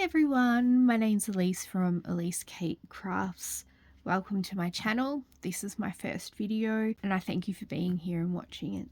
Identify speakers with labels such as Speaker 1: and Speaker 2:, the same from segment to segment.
Speaker 1: everyone, my name's Elise from Elise Kate Crafts. Welcome to my channel. This is my first video and I thank you for being here and watching it.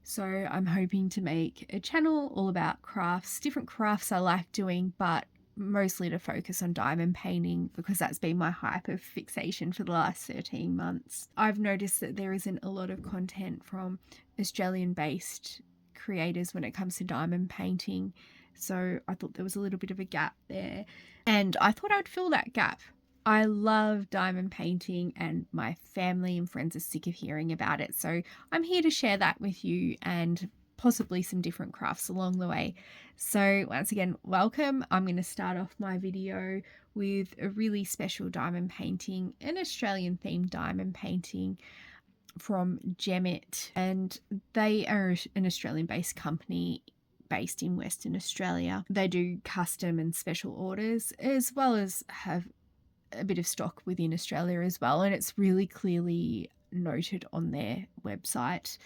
Speaker 1: So I'm hoping to make a channel all about crafts, different crafts I like doing, but mostly to focus on diamond painting because that's been my hyper fixation for the last 13 months. I've noticed that there isn't a lot of content from Australian based creators when it comes to diamond painting. So I thought there was a little bit of a gap there and I thought I'd fill that gap. I love diamond painting and my family and friends are sick of hearing about it. So I'm here to share that with you and possibly some different crafts along the way. So once again, welcome. I'm going to start off my video with a really special diamond painting, an Australian themed diamond painting from Gemit, and they are an Australian based company based in Western Australia. They do custom and special orders as well as have a bit of stock within Australia as well, and it's really clearly noted on their website.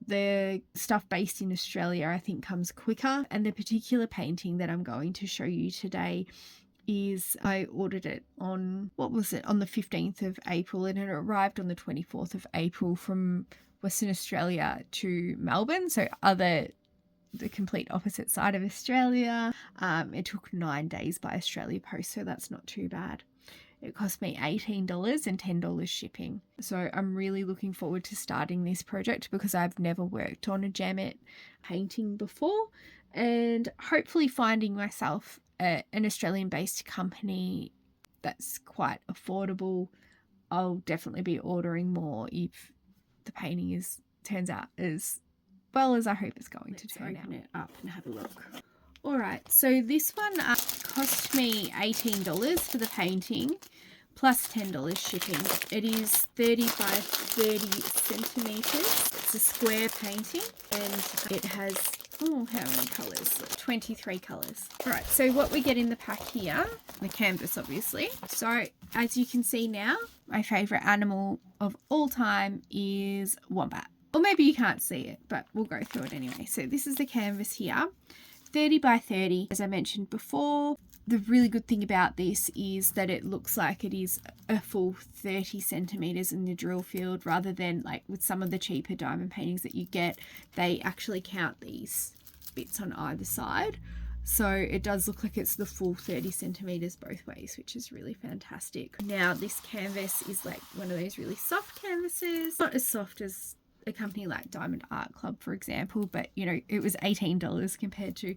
Speaker 1: The stuff based in Australia I think comes quicker, and the particular painting that I'm going to show you today is I ordered it on, on the 15th of April, and it arrived on the 24th of April from Western Australia to Melbourne, so the complete opposite side of Australia. It took 9 days by Australia Post, so that's not too bad. It cost me $18 and $10 shipping. So I'm really looking forward to starting this project because I've never worked on a Gemit painting before, and hopefully finding myself an Australian based company that's quite affordable. I'll definitely be ordering more if the painting turns out as well as I hope it's going to turn out. Open it up and have a look. Alright, so this one cost me $18 for the painting plus $10 shipping. It is 30 by 30 centimeters. It's a square painting and it has, how many colours? 23 colours. Alright, so what we get in the pack here, the canvas obviously. So as you can see now, my favourite animal of all time is wombat. Or maybe you can't see it, but we'll go through it anyway. So this is the canvas here, 30 by 30, as I mentioned before. The really good thing about this is that it looks like it is a full 30 centimeters in the drill field, rather than like with some of the cheaper diamond paintings that you get, they actually count these bits on either side. So it does look like it's the full 30 centimeters both ways, which is really fantastic. Now this canvas is like one of those really soft canvases, not as soft as a company like Diamond Art Club, for example, but you know, it was $18 compared to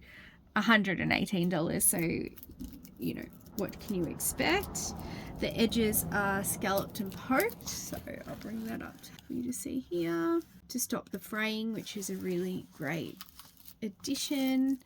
Speaker 1: $118, so you know, what can you expect? The edges are scalloped and poked, so I'll bring that up for you to see here to stop the fraying, which is a really great addition.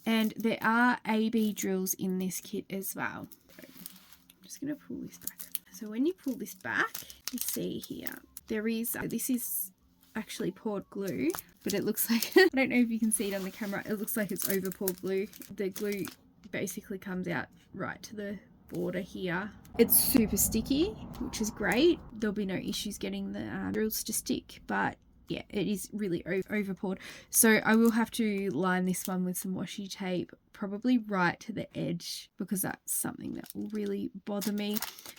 Speaker 1: And there are AB drills in this kit as well. So I'm just going to pull this back. So when you pull this back, you see here there is this is actually poured glue, but it looks like I don't know if you can see it on the camera, it looks like it's over poured glue. The glue basically comes out right to the border here. It's super sticky, which is great. There'll be no issues getting the drills to stick, but yeah, it is really over poured. So I will have to line this one with some washi tape, probably right to the edge, because that's something that will really bother me.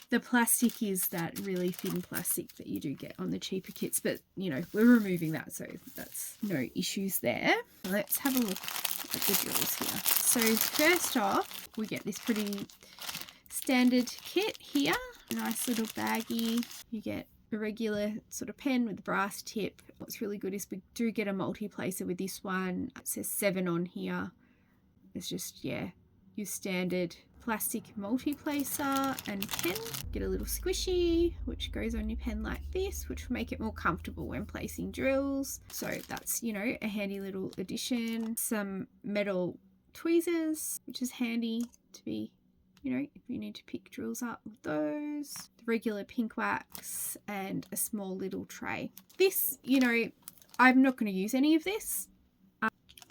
Speaker 1: The plastic is that really thin plastic that you do get on the cheaper kits, but you know, we're removing that, so that's no issues there. Let's have a look at the drills here. So first off, we get this pretty standard kit here. Nice little baggie. You get a regular sort of pen with a brass tip. What's really good is we do get a multi-placer with this one. It says 7 on here. It's just, yeah, your standard plastic multi-placer and pen. Get a little squishy, which goes on your pen like this, which will make it more comfortable when placing drills. So that's, you know, a handy little addition. Some metal tweezers, which is handy to be, you know, if you need to pick drills up with those. The regular pink wax and a small little tray. This, you know, I'm not going to use any of this.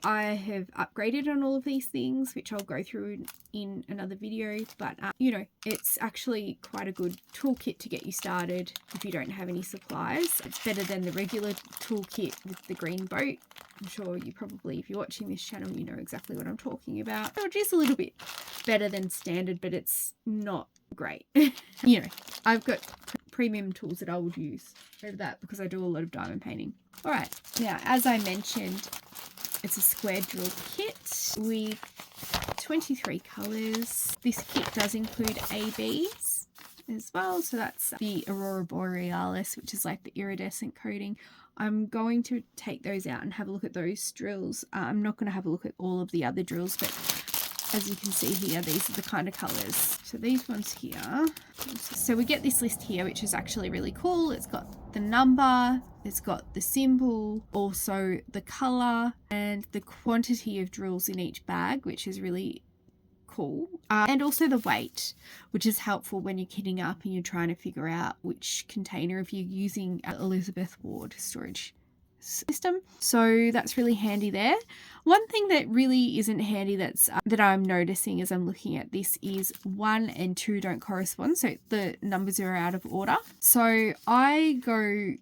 Speaker 1: I have upgraded on all of these things, which I'll go through in another video, but you know, it's actually quite a good toolkit to get you started if you don't have any supplies. It's better than the regular toolkit with the green boat. I'm sure you probably, if you're watching this channel, you know exactly what I'm talking about. So just a little bit better than standard, but it's not great. You know, I've got premium tools that I would use over that because I do a lot of diamond painting. All right, now as I mentioned, it's a square drill kit with 23 colors. This kit does include ABs as well, so that's the Aurora Borealis, which is like the iridescent coating. I'm going to take those out and have a look at those drills. I'm not going to have a look at all of the other drills, but as you can see here, these are the kind of colors. So these ones here. So we get this list here, which is actually really cool. It's got the number, it's got the symbol, also the color, and the quantity of drills in each bag, which is really cool. And also the weight, which is helpful when you're kitting up and you're trying to figure out which container, if you're using Elizabeth Ward storage system. So that's really handy there. One thing that really isn't handy that I'm noticing as I'm looking at this is 1 and 2 don't correspond, so the numbers are out of order. So I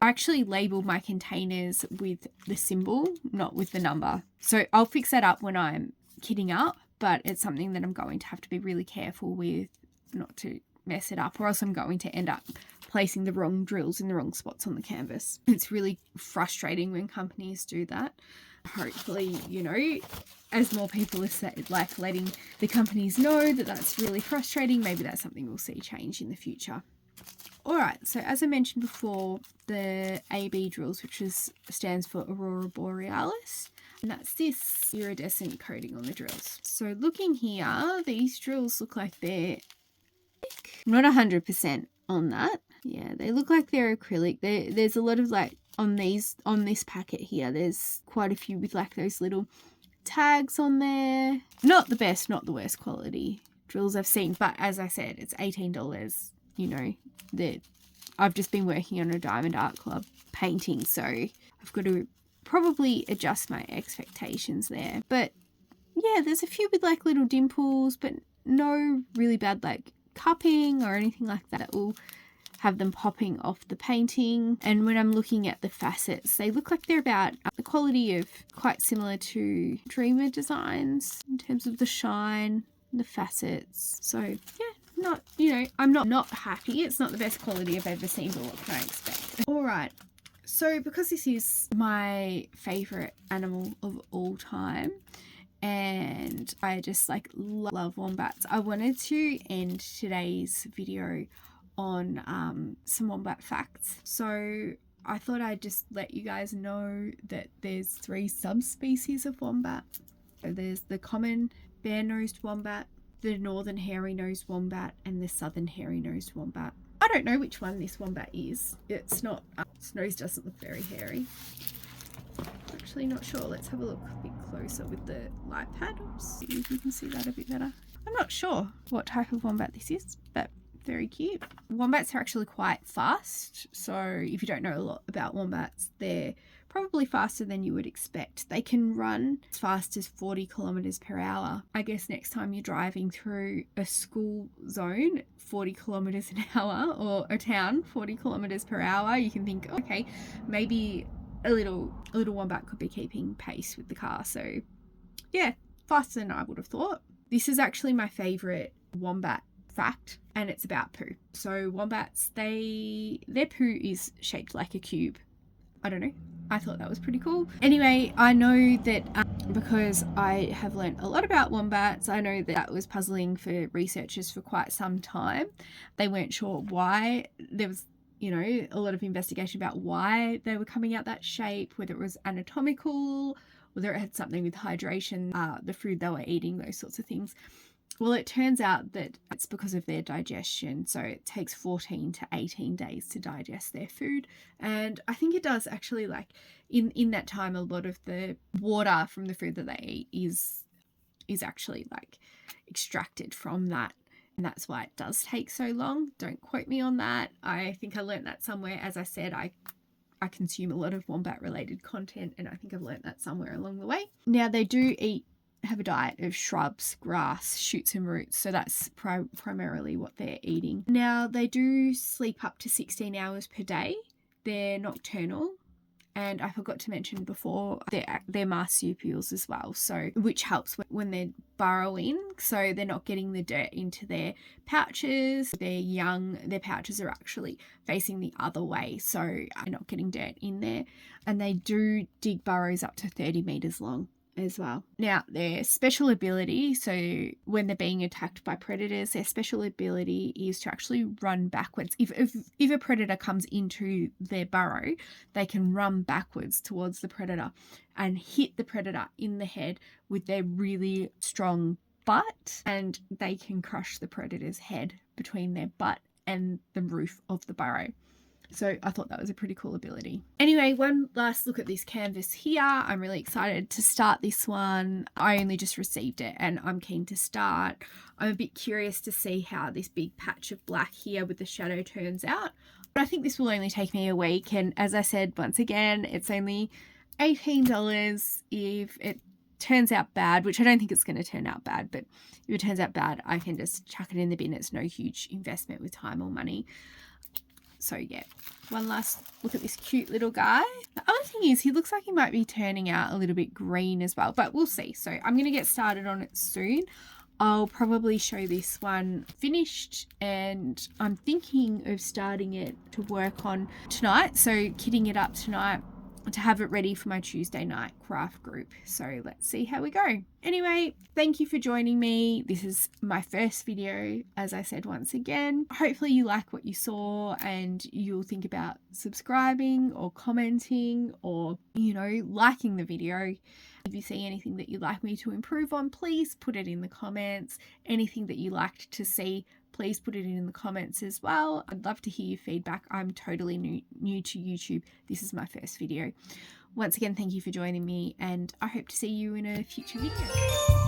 Speaker 1: actually label my containers with the symbol, not with the number. So I'll fix that up when I'm kitting up, but it's something that I'm going to have to be really careful with not to mess it up, or else I'm going to end up placing the wrong drills in the wrong spots on the canvas. It's really frustrating when companies do that. Hopefully, you know, as more people are like letting the companies know that that's really frustrating, maybe that's something we'll see change in the future. All right, so as I mentioned before, the AB drills, which stands for Aurora Borealis, and that's this iridescent coating on the drills. So looking here, these drills look like they're not 100% on that. Yeah, they look like they're acrylic. There's a lot of like on this packet here, there's quite a few with like those little tags on there. Not the best, not the worst quality drills I've seen, but as I said, it's $18. You know, that I've just been working on a Diamond Art Club painting, so I've got to probably adjust my expectations there. But yeah, there's a few with like little dimples, but no really bad like cupping or anything like that will have them popping off the painting. And when I'm looking at the facets, they look like they're about the quality of quite similar to Dreamer Designs in terms of the shine, the facets. So yeah, not, you know, I'm not happy. It's not the best quality I've ever seen, but what can I expect? All right. So because this is my favorite animal of all time, and I just like love wombats, I wanted to end today's video on some wombat facts. So I thought I'd just let you guys know that there's 3 subspecies of wombat. So there's the common bare-nosed wombat, the northern hairy-nosed wombat, and the southern hairy-nosed wombat. I don't know which one this wombat is. It's not, its nose doesn't look very hairy. Actually not sure. Let's have a look a bit closer with the light pad. See if you can see that a bit better. I'm not sure what type of wombat this is, but very cute. Wombats are actually quite fast. So if you don't know a lot about wombats, they're probably faster than you would expect. They can run as fast as 40 kilometers per hour. I guess next time you're driving through a school zone, 40 kilometers an hour, or a town, 40 kilometers per hour, you can think, okay, maybe a little wombat could be keeping pace with the car. So yeah, faster than I would have thought. This is actually my favorite wombat fact, and it's about poo. So wombats, their poo is shaped like a cube. I don't know, I thought that was pretty cool. Anyway, I know that because I have learned a lot about wombats, I know that was puzzling for researchers for quite some time. They weren't sure why. There was, you know, a lot of investigation about why they were coming out that shape, whether it was anatomical, whether it had something with hydration, the food they were eating, those sorts of things. Well, it turns out that it's because of their digestion. So it takes 14 to 18 days to digest their food. And I think it does actually, like in that time, a lot of the water from the food that they eat is actually like extracted from that. And that's why it does take so long. Don't quote me on that. I think I learned that somewhere. As I said, I consume a lot of wombat related content, and I think I've learned that somewhere along the way. Now they do have a diet of shrubs, grass, shoots and roots, so that's primarily what they're eating. Now they do sleep up to 16 hours per day. They're nocturnal, And I forgot to mention before, they're marsupials as well, so which helps when they're burrowing, so they're not getting the dirt into their pouches. They're young, their pouches are actually facing the other way, so they're not getting dirt in there. And they do dig burrows up to 30 meters long as well. Now, their special ability, so when they're being attacked by predators, their special ability is to actually run backwards. If a predator comes into their burrow, they can run backwards towards the predator and hit the predator in the head with their really strong butt, and they can crush the predator's head between their butt and the roof of the burrow. So I thought that was a pretty cool ability. Anyway, one last look at this canvas here. I'm really excited to start this one. I only just received it and I'm keen to start. I'm a bit curious to see how this big patch of black here with the shadow turns out. But I think this will only take me a week. And as I said, once again, it's only $18. If it turns out bad, which I don't think it's going to turn out bad, but if it turns out bad, I can just chuck it in the bin. It's no huge investment with time or money. So yeah, one last look at this cute little guy. The other thing is he looks like he might be turning out a little bit green as well, but we'll see. So I'm going to get started on it soon. I'll probably show this one finished, and I'm thinking of starting it to work on tonight. So kitting it up tonight to have it ready for my Tuesday night craft group. So let's see how we go. Anyway, thank you for joining me. This is my first video, as I said once again. Hopefully you like what you saw and you'll think about subscribing or commenting or, liking the video. If you see anything that you'd like me to improve on, please put it in the comments. Anything that you liked to see, please put it in the comments as well. I'd love to hear your feedback. I'm totally new to YouTube. This is my first video. Once again, thank you for joining me, and I hope to see you in a future video.